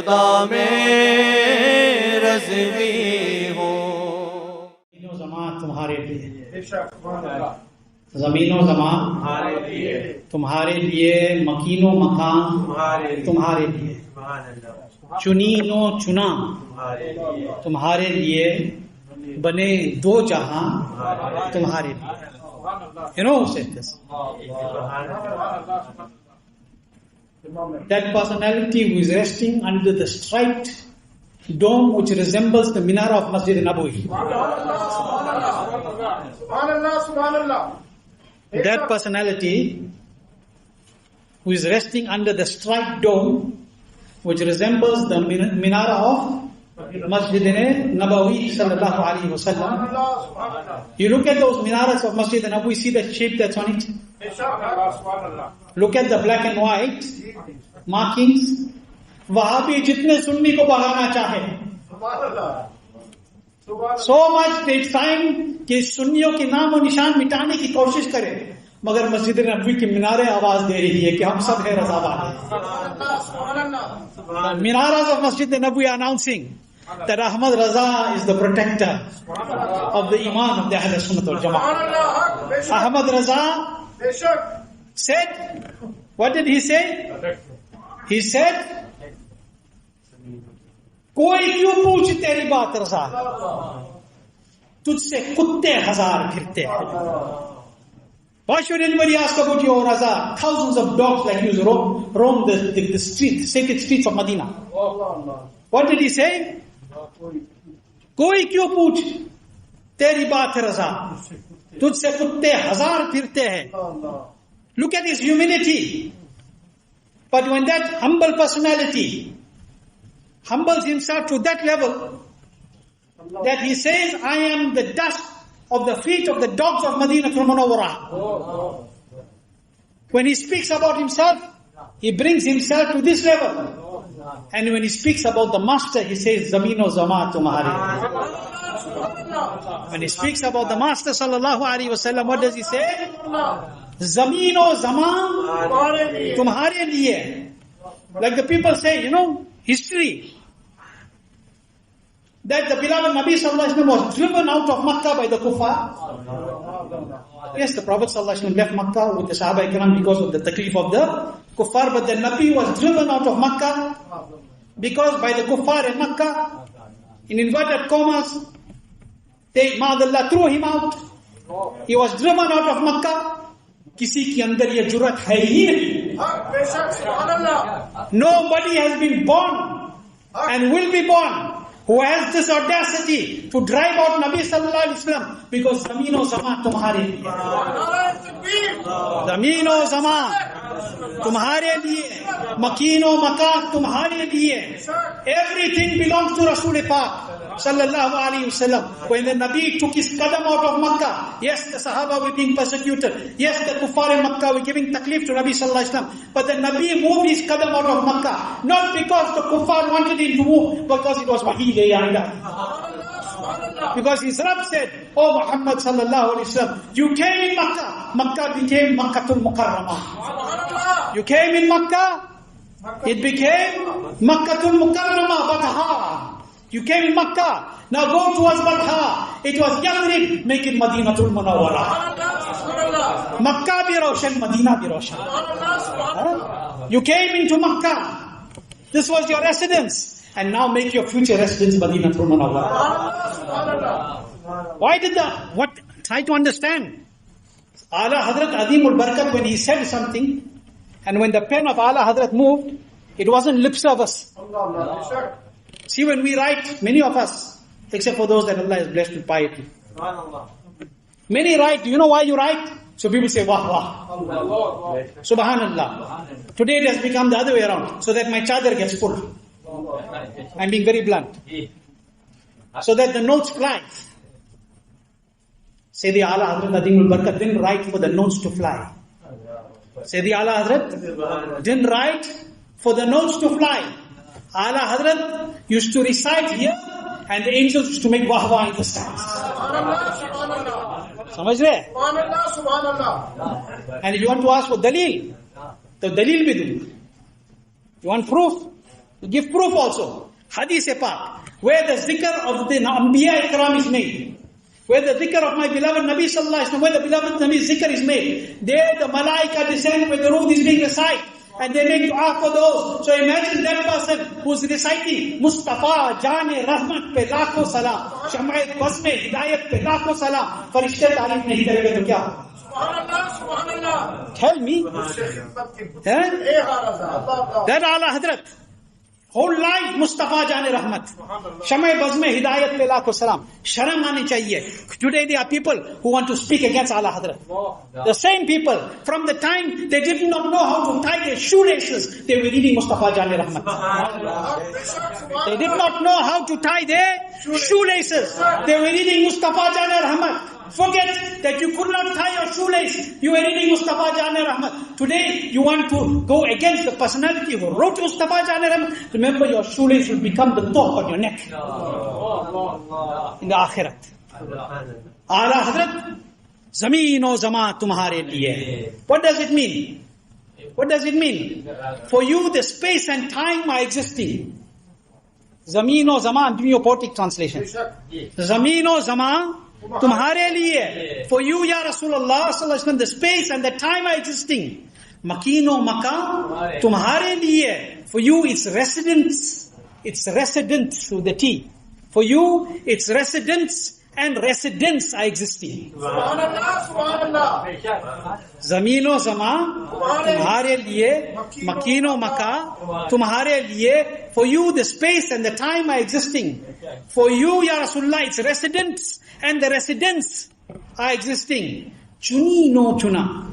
खुदा में रज़वी हो। ज़मीनो ज़मां तुम्हारे लिए, ज़मीनो ज़मां तुम्हारे लिए, मकीनो मकान तुम्हारे लिए, चुनीनो चुना तुम्हारे लिए, बने दो जहां तुम्हारे लिए. You know who said this? That personality who is resting under the striped dome which resembles the minara of Masjid Nabawi. That personality who is resting under the striped dome which resembles the minara of Masjid Nabawi sallallahu alaihi wasallam. You look at those minaras of Masjid Nabawi, see the shape that's on it. Look at the black and white markings. Wahabi jitne Sunni ko bahana chahe, so much they trying कि सुन्नियों के नाम और निशान मिटाने की कोशिश करें, मगर मस्जिद नबवी की मीनारें आवाज दे रही है कि हम सब है रज़ाबाद. Minaras of Masjid Nabawi are announcing that Ahmad Raza is the protector of the Iman of the Ahl Sunnah wal Jama'ah. Ahmad Raza said, what did he say? He said, कोई क्यों पूछे तेरी बात रज़ा, तुझसे कुत्ते हजार फिरते हैं. Why should anybody ask about your Raza? Thousands of dogs like you roam the street, sacred streets of Medina. What did he say? कोई क्यों पूछ तेरी बात है रज़ा, तुझसे कुत्ते हजार फिरते हैं. Look at his humility. But when that humble personality humbles himself to that level that he says, I am the dust of the feet of the dogs of Madinatul Munawwarah. When he speaks about himself, he brings himself to this level. And when he speaks about the master, he says, Zamino Zama Tumhari. When he speaks about the master sallallahu alaihi wasallam, what does he say? Zamino Zama Tumhare liye. Like the people say, history, that the beloved Nabi sallallahu alaihi wasallam was driven out of Makkah by the kuffar. Yes, the Prophet sallallahu alaihi wasallam left Makkah with the Sahaba Ikram because of the taklif of the kuffar, but the Nabi was driven out of Makkah because by the kuffar in Makkah, in inverted commas, they, ma'adallah, threw him out. He was driven out of Makkah. किसी के अंदर ये जुर्रत है ही नहीं. Nobody has been born and will be born who has this audacity to drive out Nabi sallallahu alaihi wasallam, because Zamino Zama tumhare liye, Zamino Zama tumhare liye, Makino Makan tumhare liye. Everything belongs to Rasul Pak sallallahu alaihi wasallam. When the Nabi took his qadam out of Makkah, yes, the Sahaba were being persecuted. Yes, the kuffar in Makkah were giving taklif to Nabi sallallahu alaihi wasallam. But the Nabi moved his qadam out of Makkah, not because the kuffar wanted him to move, because it was wahi layanda. Because his Rabb said, oh Muhammad sallallahu alaihi wasallam, you came in Makkah, Makkah became Makkatul Mukarramah. You came in Makkah, it became Makkatul Mukarramah, Batha. You came in Makkah, now go towards Batha. It was Yathrib, make it Madinatul Munawwarah. Makkah bhi roshan, Madina bhi roshan. You came into Makkah, this was your residence, and now make your future residence Madinatul Munawwarah. Why did that? What? Try to understand. Ala Hadrat Adimul Barakat, when he said something, and when the pen of Ala Hadrat moved, it wasn't lip service. See, when we write, many of us, except for those that Allah has blessed with piety, many write. Do you know why you write? So people say, wah, wah. Subhanallah. Today it has become the other way around, so that my chadar gets full. I'm being very blunt. So that the notes fly. Say the Ala Hadrat Adimul Barakat didn't write for the notes to fly. Say the Ala Hadrat didn't write for the notes to fly. Ala Hadrat used to recite here, and the angels used to make wah-wah in the skies. Samajh rahe? And if you want to ask for dalil, the dalil bhi do. You want proof? give proof also. Hadith Pak, where the zikr of the Anbiya Ikram is made. Where the zikr of my beloved Nabi Sallallahu Alaihi Wasallam, where the beloved Nabi's zikr is made. There the Malaika descend when the Ruh is being recited. And they make dua for those. So imagine that person who's reciting Mustafa Jane Rahmat pe lakho salam, Sham'at Basme Hidayat pe lakho salam. Farishte taarif nahi karege to kya? Subhanallah. Tell me. That Allah Hadrat. Whole life Mustafa Jane Rahmat. Sham'at Basme Hidayat pe lakho salam. Sharam aani chahiye. Today there are people who want to speak against Allah Hadrat. The same people, from the time they did not know how to tie their shoelaces, they were reading Mustafa Jane Rahmat. They did not know how to tie their shoelaces. They were reading Mustafa Jane Rahmat. Forget that you could not tie your shoelace. You were reading Mustafa Jane Rahmat. Today you want to go against the personality who wrote Mustafa Jane Rahmat. Remember, your shoelace will become the top on your neck in the Akhirat. Ala Hadrat, Zameen o Zama tumhare liye. What does it mean? What does it mean? For you, the space and time are existing. Zameen o Zama, I'm giving you a poetic translation. Zameen o Zama tumhare liye. For you, Ya Rasulullah Sallallahu Alaihi Wasallam, the space and the time are existing. Makeen o Makam tumhare liye. For you, it's residence. It's residence through the T. For you, it's residence and residents are existing. Subhanallah, Subhanallah. Zameen o Zama tumhare liye, Makeen o Maka tumhare liye. For you, the space and the time are existing. For you, Ya Rasulullah, it's residents and the residents are existing. Chuni no chuna.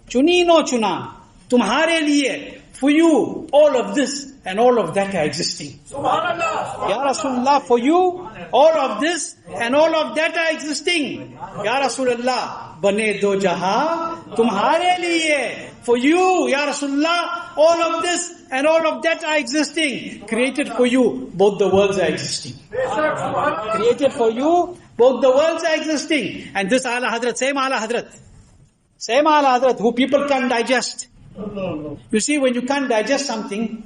Chuni no chuna. Tumhare liye. For you, all of this and all of that are existing. Subhanallah. Ya Rasulullah, for you, all of this and all of that are existing. Ya Rasulullah, bane do jaha, tumhare liye. For you, Ya Rasulullah, all of this and all of that are existing. Created for you, both the worlds are existing. Created for you, both the worlds are existing. And this Ala Hadrat, same Ala Hadrat. Same Ala Hadrat, who people can't digest. You see, when you can't digest something,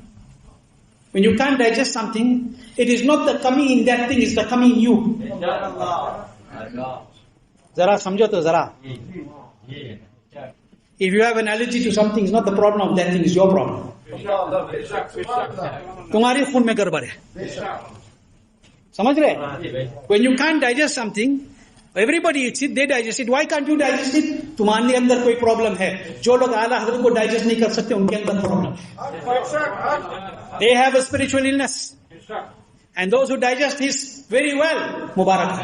it is not the kami in that thing, it's the kami in you. Zara samjho to zara. If you have an allergy to something, it's not the problem of that thing, it's your problem. Tumhari khun mein garbar hai. Samajh rahe? When you can't digest something, everybody eats it, they digest it. Why can't you digest it? तुम्हारे अंदर कोई problem है. जो लोग आला हज़रत को digest नहीं कर सकते, उनके अंदर प्रॉब्लम है. They have a spiritual illness. And those who digest his very well, Mubarak.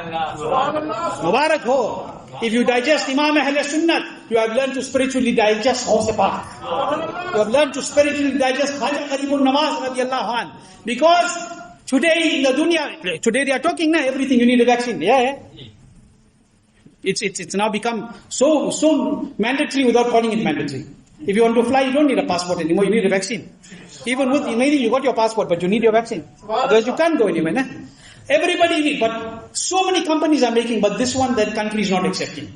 Mubarak ho. If you digest Imam Ahl Sunnat, you have learned to spiritually digest Ghaus Pak. You have learned to spiritually digest Khaja Qaribun Nawaz radiyallahu an. Because today in the dunya, today they are talking now, everything you need a vaccine. Yeah. It's now become so mandatory without calling it mandatory. If you want to fly, you don't need a passport anymore, you need a vaccine. Even with, maybe you got your passport, but you need your vaccine. Otherwise you can't go anywhere. Nah? Everybody needs, but so many companies are making, but this one, that country is not accepting.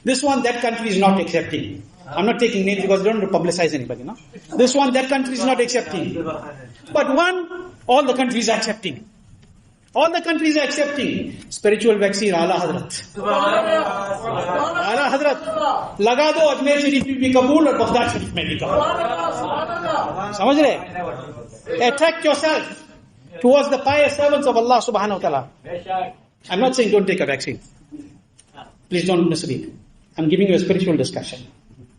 This one, that country is not accepting. I'm not taking names because I don't want to publicize anybody, no? This one, that country is not accepting. But one, all the countries are accepting. All the countries are accepting spiritual vaccine. Ala Hadrat. Ala Hadrat. Laga do Ajmer Sharif mein bhi Kabul aur Baghdad Sharif mein bhi Kabul. Samajh rahe? Attract yourself towards the pious servants of Allah subhanahu wa ta'ala. I'm not saying don't take a vaccine. Please don't misread. I'm giving you a spiritual discussion.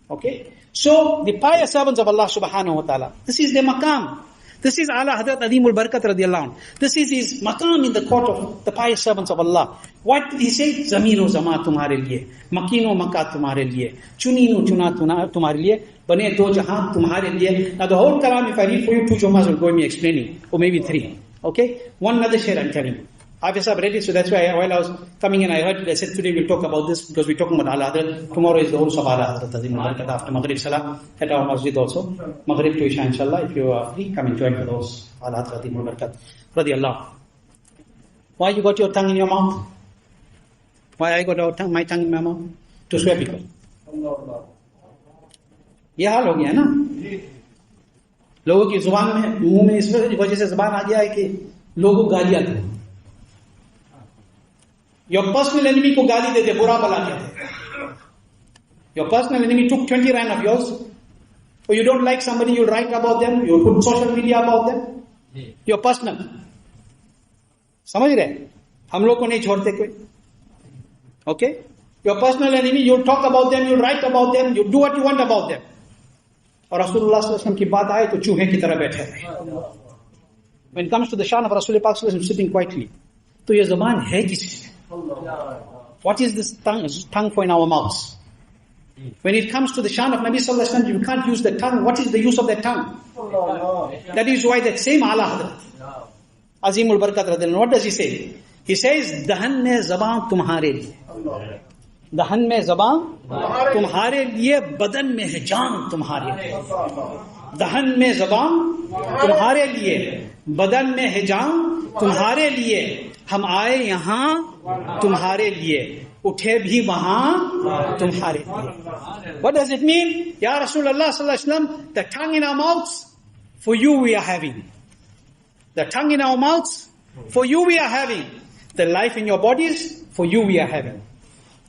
Okay? So, the pious servants of Allah subhanahu wa ta'ala, this is their maqam. This is Ala Hadrat Adimul Barakat radiyallahu anh. This is his maqam in the court of the pious servants of Allah. What did he say? Zameen o Zama tumhare liye. Makeen o Makka tumhare liye. Chuni no Chuna tumhare liye. Bane do jahan tumhare liye. Now the whole kalam, if I read for you, 2 Jummahs will go in me explaining. Or maybe 3. Okay? One another share I'm telling you. Hafiz Sahib read it, so that's why while I was coming in, I heard it. I said today we'll talk about this because we're talking about Ala Hadrat. Tomorrow is the whole of Ala Hadrat Adimul Barakat after Maghrib Salah at our masjid also. Maghrib to Isha inshallah. If you are free, come and join for those Ala Hadrat Adimul Barakat radiyallahu. Why you got your tongue in your mouth? Why I got my tongue in my mouth? To swear people. ये हाल हो गया ना? लोगों की जुबान में, मुंह में इस वजह से जुबान आ गया है कि लोगों को गालियां दो। योर पर्सनल एनिमी को गाली देते, बुरा भला कहते। Your personal enemy took 20 rand of yours, or you don't like somebody, you write about them, you put social media about them. Your personal, समझ रहे? हम लोग को नहीं छोड़ते कोई। Okay? Your personal enemy, you talk about them, you write about them, you do what you want about them. और रसूलुल्लाह सल्लल्लाहु अलैहि वसल्लम की बात आए तो चूहे की तरह बैठे रहे। When it comes to the shan of Rasul Pak sallallahu alaihi wasallam sitting quietly, तो ये ज़बान है किसकी? What is this tongue for in our mouths? When it comes to the shan of Nabi sallallahu alaihi wasallam, you can't use the tongue. What is the use of that tongue? That is why that same Ala Hadrat, Azimul Barakat radhiyallahu anhu, what does he say? He says, दहन में ज़बान तुम्हारे लिए, दहन में ज़बान तुम्हारे लिए, बदन में है जान तुम्हारे लिए। दहन में ज़बान तुम्हारे लिए, बदन में है जान तुम्हारे लिए। हम आए यहाँ तुम्हारे लिए, उठे भी वहां तुम्हारे लिए। What does it mean? Ya Rasulullah sallallahu alaihi wasallam, the tongue in our mouths, for you we are having. The tongue in our mouths, for you we are having. The life in your bodies, for you we are having.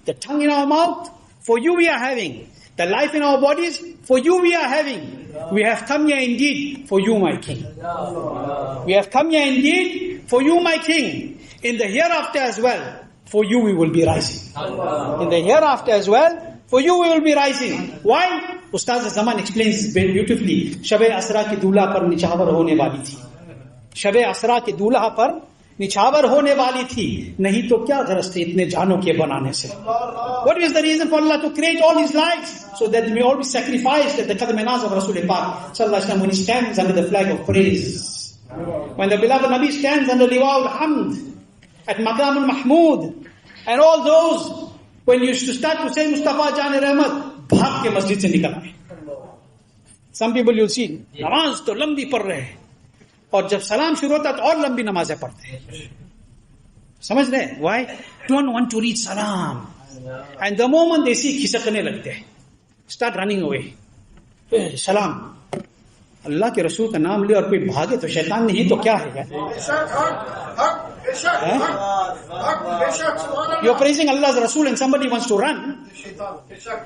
The tongue in our mouth, for you we are having. The life in our bodies, for you we are having. We have come here indeed for you, my King. We have come here indeed for you, my King. In the hereafter as well, for you we will be rising. In the hereafter as well, for you we will be rising. Why? Ustaz Zaman explains very beautifully. Shab-e Asra ki दूल्हा पर निछावर होने वाली थी. शब-ए असरा के दूल्हा पर निछावर होने वाली थी, नहीं तो क्या गरज थी इतने जानों के बनाने से? What is the reason for Allah to create all His lives? So that we all be sacrificed at the qadam-e-naz of Rasul Pak sallallahu alaihi wasallam, when he stands under the flag of praise. When the beloved Nabi stands under Liwa al-Hamd at Maqam al-Mahmud, and all those, when you used to start to say Mustafa Jan Rahmat, bhag ke masjid se nikal aaye. Some people you'll see, namaz to lambi par rahe, और जब सलाम शुरू होता तो और लंबी नमाजें पढ़ते हैं। समझ रहे? Why? Don't want to read salam. And the moment they see, खिसकने लगते हैं, start running away. सलाम, अल्लाह के रसूल का नाम ले और कोई भागे तो शैतान नहीं तो क्या है? You're praising Allah's Rasul and somebody wants to run.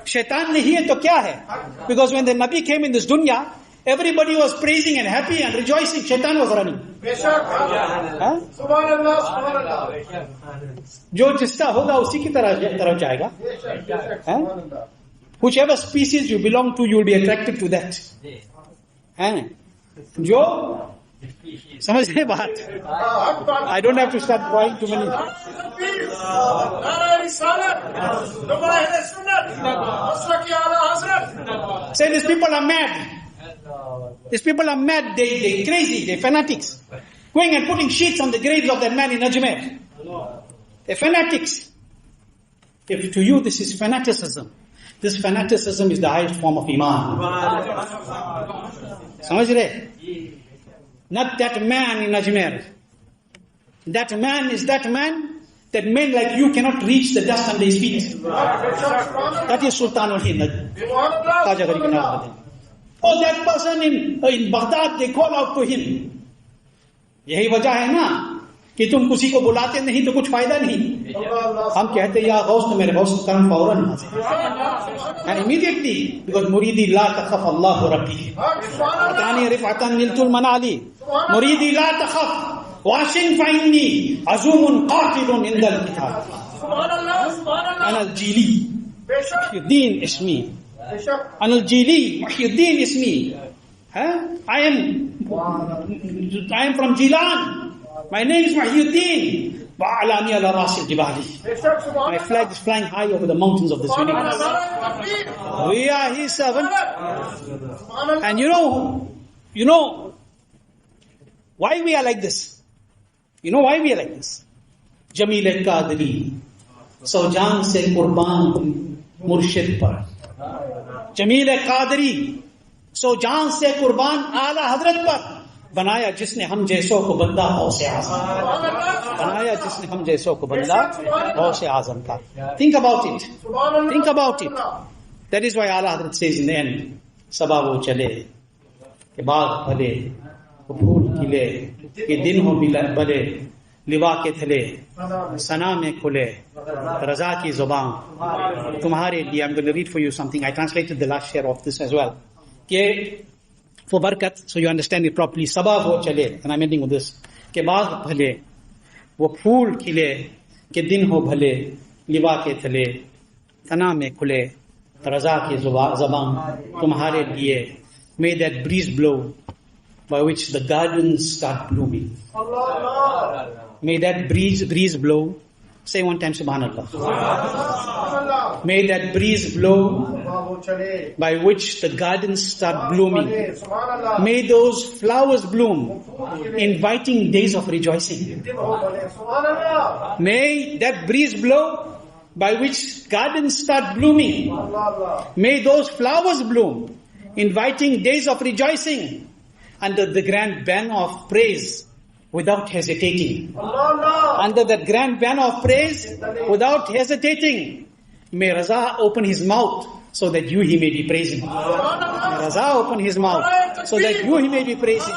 शैतान नहीं है तो क्या है? Because when the Nabi came in this dunya, everybody was praising and happy and rejoicing. Shaitan was running. जो जिसका होगा उसी की तरफ जाएगा. Whichever species you belong to, you will be attracted to that. जो समझ रहे बात? I don't have to start drawing too many. Say these people are mad. These people are mad, they crazy, they fanatics. Going and putting sheets on the graves of that man in Ajmer. They're fanatics. If to you this is fanaticism, this fanaticism is the highest form of Iman. Samajh rahe? Not that man in Ajmer. That man is that man, that men like you cannot reach the dust under his feet. That is Sultanul Hind. Oh, that person in Baghdad, they call out to him. यही वजह है ना कि तुम किसी को बुलाते नहीं तो कुछ फायदा नहीं. हम कहते या गौस तो मेरे गौस करम फौरन हाजिर. And immediately, because मुरीदी ला तखफ अल्लाह रब्बी. बतानी रिफातन निलतुल मनाली. मुरीदी ला तखफ वाशिन फाइनी अज़ूमुन कातिलुन इंदल किताब. अनल जीली मुहय्यिद्दीन इसमी. Anil Jili, Muhyiddin Ismi. I am from Jilan. My name is Muhyiddin. Ba'alani ala rasil jibali. My flag is flying high over the mountains of this universe. We are His servant. And you know why we are like this? You know why we are like this? Jameel al-Qaadiri, Sawjan se Qurban Murshid par. Jameel Qadri सो जान से कुर्बान आला हजरत पर. बनाया जिसने हम जैसों को बंदा हौसे आजम. बनाया जिसने हम जैसों को बंदा हौसे आजम का. Think about it. Think about it. That is why Ala Hazrat says in the end, सबा वो चले कि बाग भले वो फूल खिले, कि दिन हो भले लिवा के थले, सना में खुले रजा की जुबान तुम्हारे लिए. I'm going to read for you something. I translated the last share of this as well. कि for barakat, so you understand it properly. सबा वो चले, and I'm ending with this. कि बाग भले वो फूल खिले, कि दिन हो भले लिवा के थले, सना में खुले रजा की जुबान तुम्हारे लिए. May that breeze blow by which the gardens start blooming. May that breeze blow. Say one time, Subhanallah. May that breeze blow by which the gardens start blooming. May those flowers bloom, inviting days of rejoicing. May that breeze blow by which gardens start blooming. May those flowers bloom, inviting days of rejoicing under the grand banner of praise without hesitating. Under that grand banner of praise without hesitating. May Raza open his mouth so that you he may be praising. May Raza open his mouth so that you he may be praising.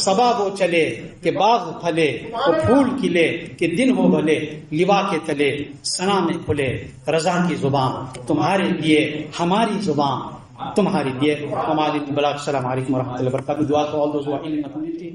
सबा वो चले कि बाग फले वो फूल खिले कि दिन हो भले लिवा के तले सना में खुले रजा की जुबान तुम्हारे लिए हमारी जुबान तुम्हारे लिए. हमारी बलाग. अस्सलाम वालेकुम व रहमतुल्लाहि व बरकातहू. दुआ for all those who are ill in the community.